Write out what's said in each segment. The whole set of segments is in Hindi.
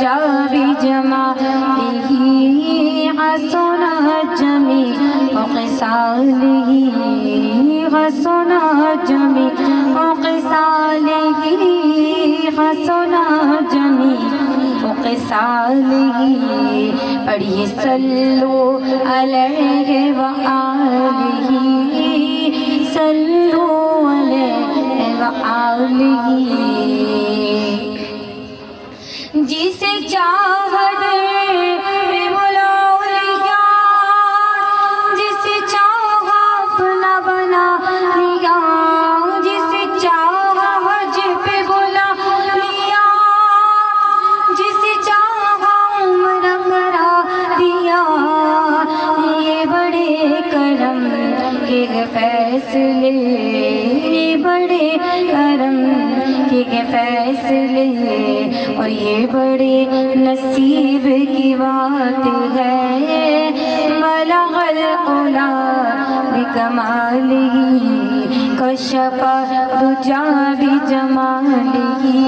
दुजाबी जमालिही हसना जमी वक़िसालिही हसना जमी वक़िसालिही हसना जमी वक़िसालिही। पढ़िए सल्लु अलैहि व आलिही सल्लु अलैहि व आलिही। जिसे चाहत जिसे चाहा अपना बना लिया, जिसे चाहा हज पे बुला लिया, जिसे चाहा उम्र करा दिया। ये बड़े करम के फैसले, ये बड़े करम के फैसले और ये बड़े नसीब की बात है। बलगल उला बिकमालिही कशफा दुजा बिजमालिही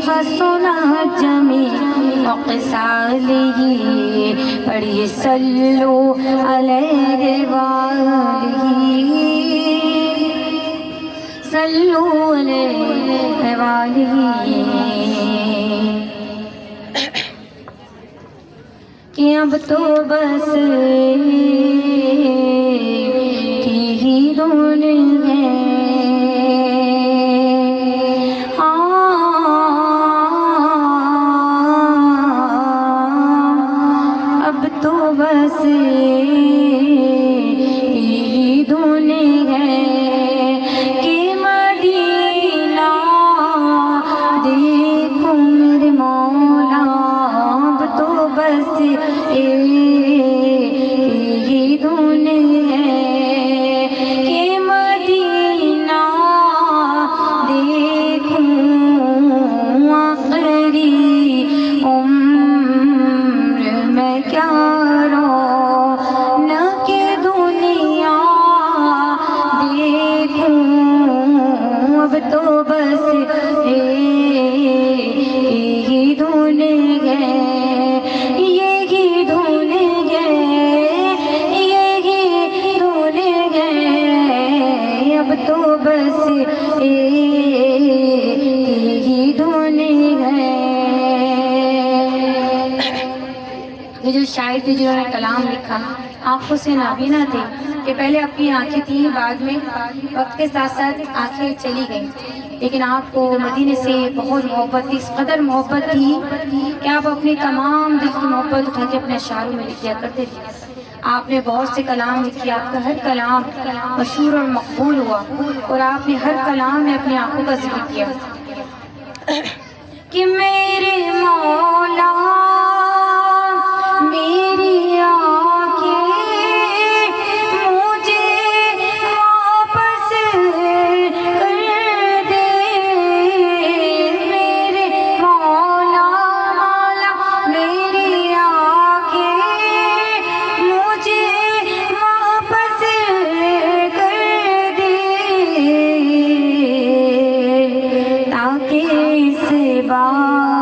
हसना जमी वक़िसालिही। पढ़िए सल्लु अलैहि वालिही सल्लु अलैहि वालिही। कि अब तो बस की ही धुन है, अब तो बस ही धुन है कि मदीना देखो मेरे मौला। अब तो बस यही धुन है कि मदीना देखूं आखिरी उम्र में क्या रौनक दुनिया देखूं। अब तो बस यही धुन है, यही धुन है, यही धुन है। अब तो बस यही धुन है। ये जो शायर थे जिन्होंने कलाम लिखा, आंखों से नाबीना थे कि पहले अपनी आंखें थी, बाद में वक्त के साथ साथ आंखें चली गईं, लेकिन आपको मदीने से बहुत मोहब्बत थी, इस कदर मोहब्बत थी कि आप अपनी तमाम दिल की मोहब्बत उठा के अपने अशारों में लिख दिया करते थे। आपने बहुत से कलाम लिखे, आपका हर कलाम मशहूर और मकबूल हुआ और आपने हर कलाम में अपनी आंखों का जिक्र किया कि मेरे मौला मेरी आँखें मुझे वापस कर दे। मेरे मौला मौला मेरी आँखें मुझे वापस कर दे, ताकि इस बार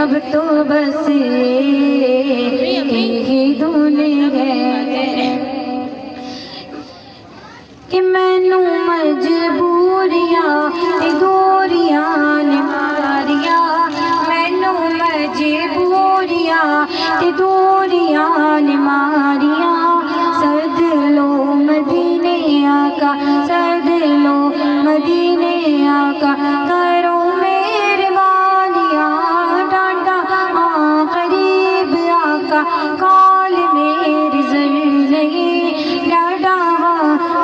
अब तो बस यही धुन है कि मैनू मजबूरियां ते दूरियां ने मारिया, मैनू मजबूरियां ते दूरियां ने मारिया। सद लो मदीने आका, सद लो मदीने आका, करो मेहरबानियां, डांडा करीब आका, कॉल मेरी जरूर नहीं, डांडा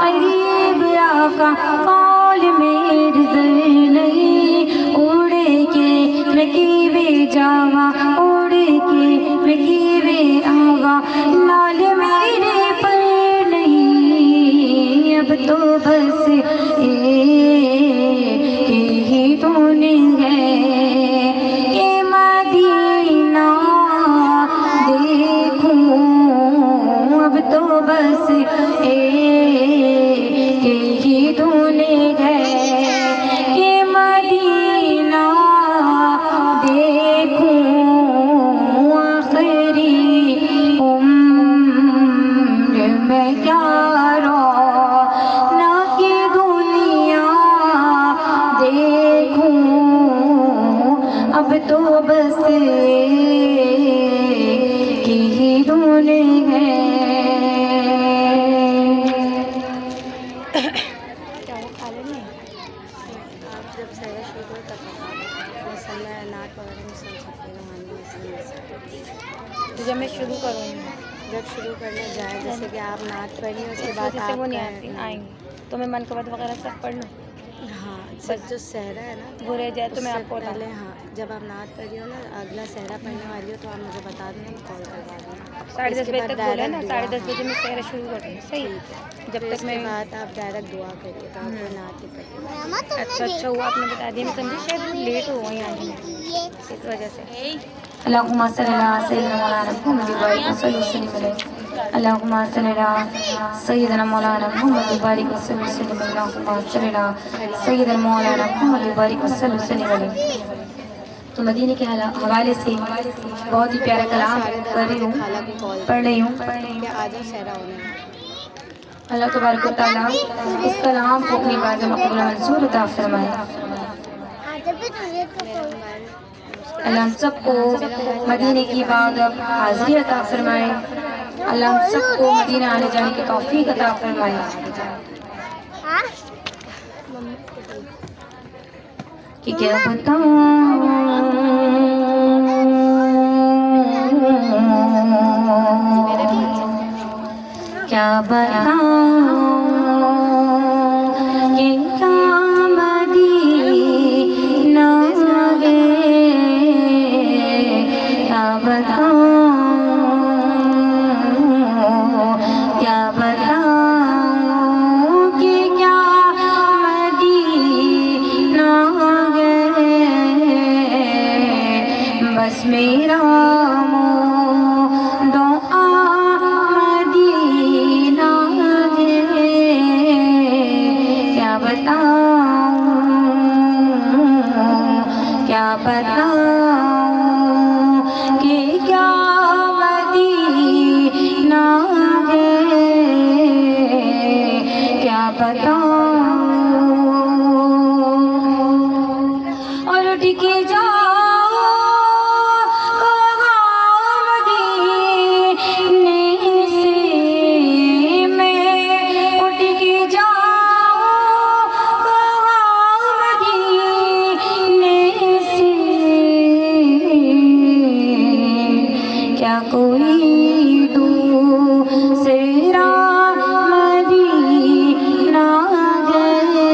करीब आका, कॉल मेरी जरूर नहीं। उड़ के मैं कीवे जावा, उड़ के मैं कीवे आवा, नाल मेरे पर नहीं। अब तो बस यही धुन है कि मदीना देखूं। अब तो बस यही धुन है कि मदीना देखूं। आखिरी उम्र में क्या रौना की दुनिया देखूं। अब तो बस यही धुन है। जब सहरा शुरू करो तब मैं नाट वगैरह में सुन सकती हूँ, तो जब मैं शुरू करूँगी, जब शुरू करने जाए, जैसे कि आप नाट पढ़ी उसके बाद जैसे आप वो नहीं आती आएंगी तो मैं मनकबत वगैरह सब पढ़ लूँ, हाँ बस जो सहरा है ना वो रह जाए तो मैं उससे आपको पहले, हाँ जब आप नाट पढ़ी हो ना, अगला सहरा पढ़ने वाली हो तो आप मुझे बता देना, मैं कॉल करवा दूँगी। 10:30 बजे तक बोला ना, 10:30 हाँ बजे मैं सहरा शुरू कर दूँगी। सही है, जब तक मैं बाद आप डायरेक्ट दुआ करिए तो आपको नाट ही पढ़िए। अच्छा हुआ आपने बता दिया, मैं समझी शायद लेट हो गई आने में इस वजह से। अल्लाहुम्मा सल्ली अला सय्यिदना मौलाना मुहम्मद बारिक वसल्लम वसल्लम, अल्लाहुम्मा सल्ली अला सय्यिदना मौलाना मुहम्मद बारिक वसल्लम वसल्लम, अल्लाहुम्मा सल्ली अला सय्यिदना मौलाना मुहम्मद बारिक वसल्लम वसल्लम। तो मदीने के हवाले से बहुत ही प्यारा कलाम कर रही हूँ, पढ़ रही हूँ। अल्लाह तबारक व तआला इस कलाम को अपनी बात में मकबूल मंसूर अता फरमाए। अल्लाह हम सबको मदीने की इबादत हाज़िरी अता फरमाए। अल्लाह हम सबको मदीना आने जाने की तौफीक अता फरमाए। कि क्या बताऊं क्या बताऊं कि क्या मदीना गए, क्या बताऊं क्या बताऊं कि क्या मदीना गए। बस मेरा क्या बताऊं कि क्या मदीना गए, क्या बताऊं। और उठ के जाओ मदीने से, मैं उठ के क्या कोई दूसरा मदीना गए,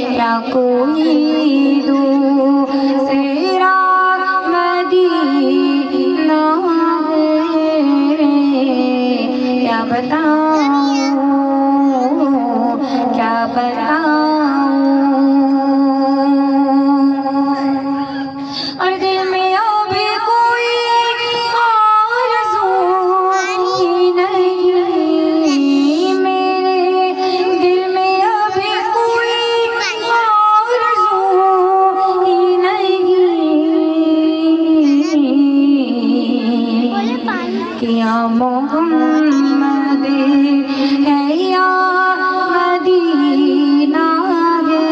क्या कोई मोहम्मद है या मदीना है,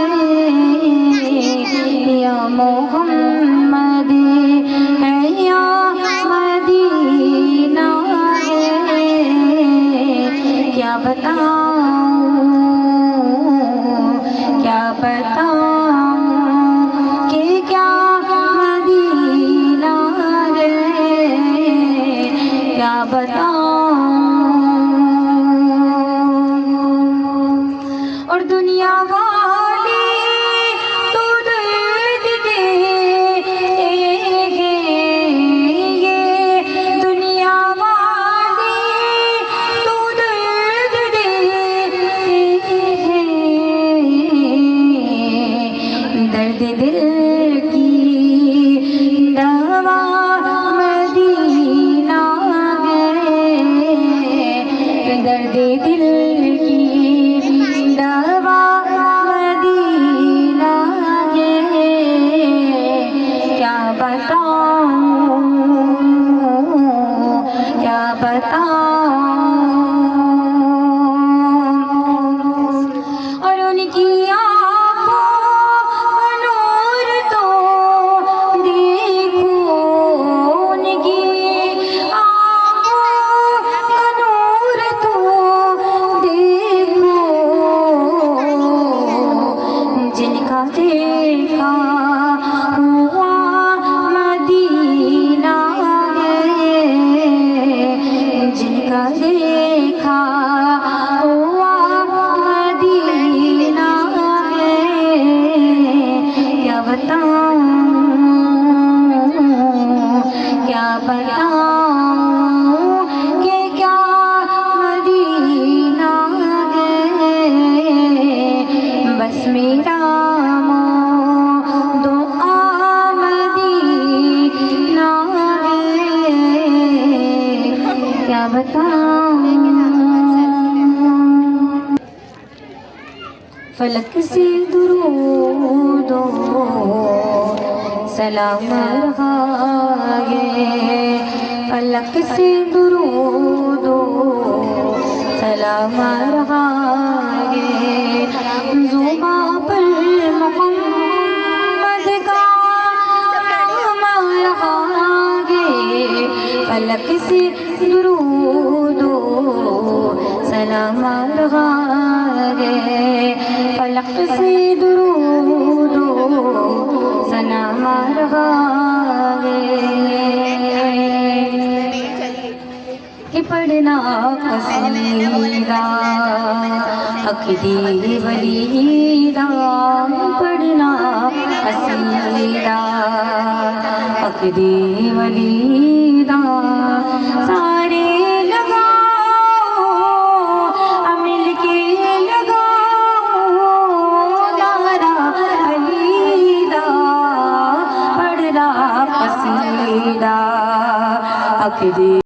या मोहम्मद है या मदीना है, क्या बताऊं क्या बताऊं कि क्या मदीना है, क्या बताऊं। और दुनिया वाले तो दर्द देते हैं, ये दुनिया वाले तो दर्द देते हैं, दर्द दिल की दवा मदीना है, दर्द दिल की दवा मदीना है, क्या बताऊं क्या बताऊं। और उनकी आँखों का नूर तो देखो, उनकी आँखों का नूर तो देखो, जिनका देखा हुआ मदीना है, जिनका देखा हुआ मदीना है, क्या बताऊं क्या बताऊं कि क्या मदीना है, बस मेरा दुआ मदीना है, क्या बताऊं। फलक से दुरूदो सलाम रहा है, फलक से दुरूदो सलाम रहा है, ज़ुबां पर मोहम्मद का नाम रहा है, फलक से दुरूदो सलाम रहा है, फलक से दुरूदो सलाम रहा है, कि पढ़ना कसीदा अक़दी वलीदा, पढ़ना कसीदा अक़दी वलीदा, सारे लगाओ मिल के लगाओ नारा अलीदा, पढ़ना कसीदा अक़दी